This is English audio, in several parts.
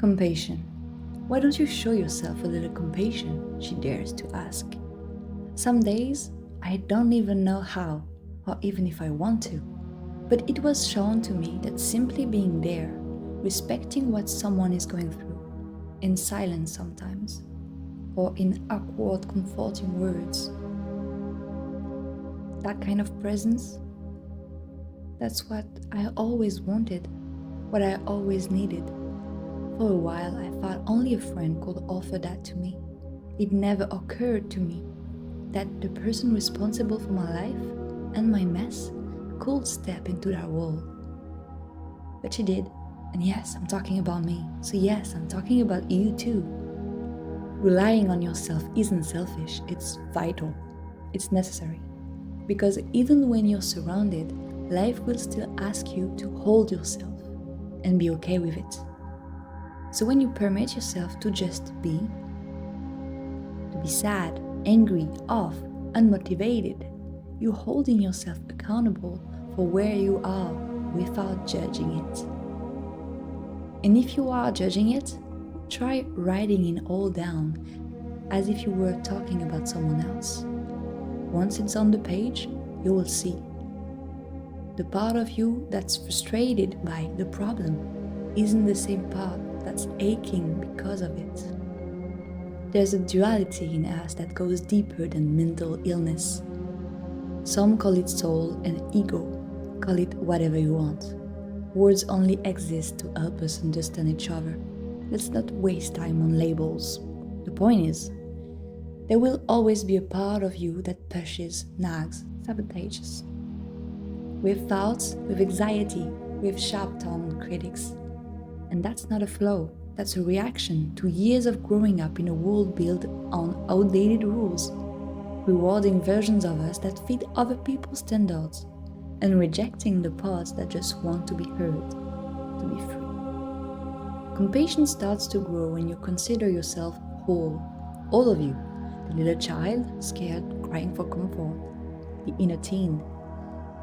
Compassion. Why don't you show yourself a little compassion? She dares to ask. Some days, I don't even know how, or even if I want to. But it was shown to me that simply being there, respecting what someone is going through, in silence sometimes, or in awkward, comforting words, that kind of presence, that's what I always wanted, what I always needed. For a while, I thought only a friend could offer that to me. It never occurred to me that the person responsible for my life and my mess could step into that role. But she did, and yes, I'm talking about me, so yes, I'm talking about you too. Relying on yourself isn't selfish, it's vital, it's necessary. Because even when you're surrounded, life will still ask you to hold yourself and be okay with it. So when you permit yourself to just be, to be sad, angry, off, unmotivated, you're holding yourself accountable for where you are without judging it. And if you are judging it, try writing it all down as if you were talking about someone else. Once it's on the page, you will see the part of you that's frustrated by the problem isn't the same part that's aching because of it. There's a duality in us that goes deeper than mental illness. Some call it soul and ego, call it whatever you want. Words only exist to help us understand each other. Let's not waste time on labels. The point is, there will always be a part of you that pushes, nags, sabotages. With thoughts, with anxiety, with sharp-tongued critics. And that's not a flaw, that's a reaction to years of growing up in a world built on outdated rules, rewarding versions of us that fit other people's standards, and rejecting the parts that just want to be heard, to be free. Compassion starts to grow when you consider yourself whole, all of you, the little child, scared, crying for comfort, the inner teen,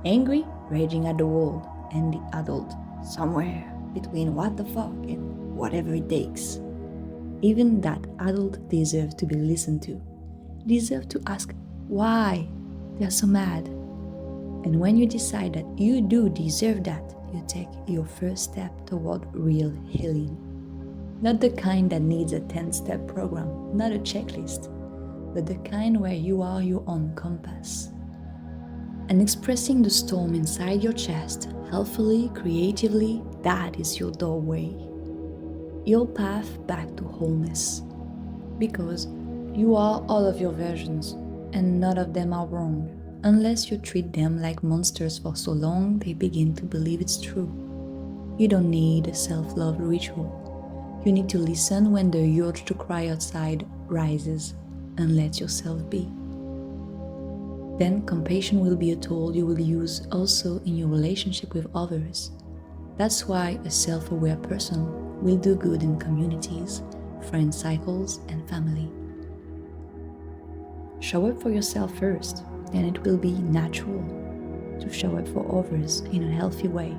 angry, raging at the world, and the adult, somewhere between what the fuck and whatever it takes. Even that adult deserves to be listened to, deserves to ask why they're so mad. And when you decide that you do deserve that, you take your first step toward real healing. Not the kind that needs a 10-step program, not a checklist, but the kind where you are your own compass. And expressing the storm inside your chest, healthfully, creatively, that is your doorway. Your path back to wholeness. Because you are all of your versions, and none of them are wrong, unless you treat them like monsters for so long they begin to believe it's true. You don't need a self-love ritual. You need to listen when the urge to cry outside rises, and let yourself be. Then compassion will be a tool you will use also in your relationship with others. That's why a self-aware person will do good in communities, friend cycles, and family. Show up for yourself first, then it will be natural to show up for others in a healthy way.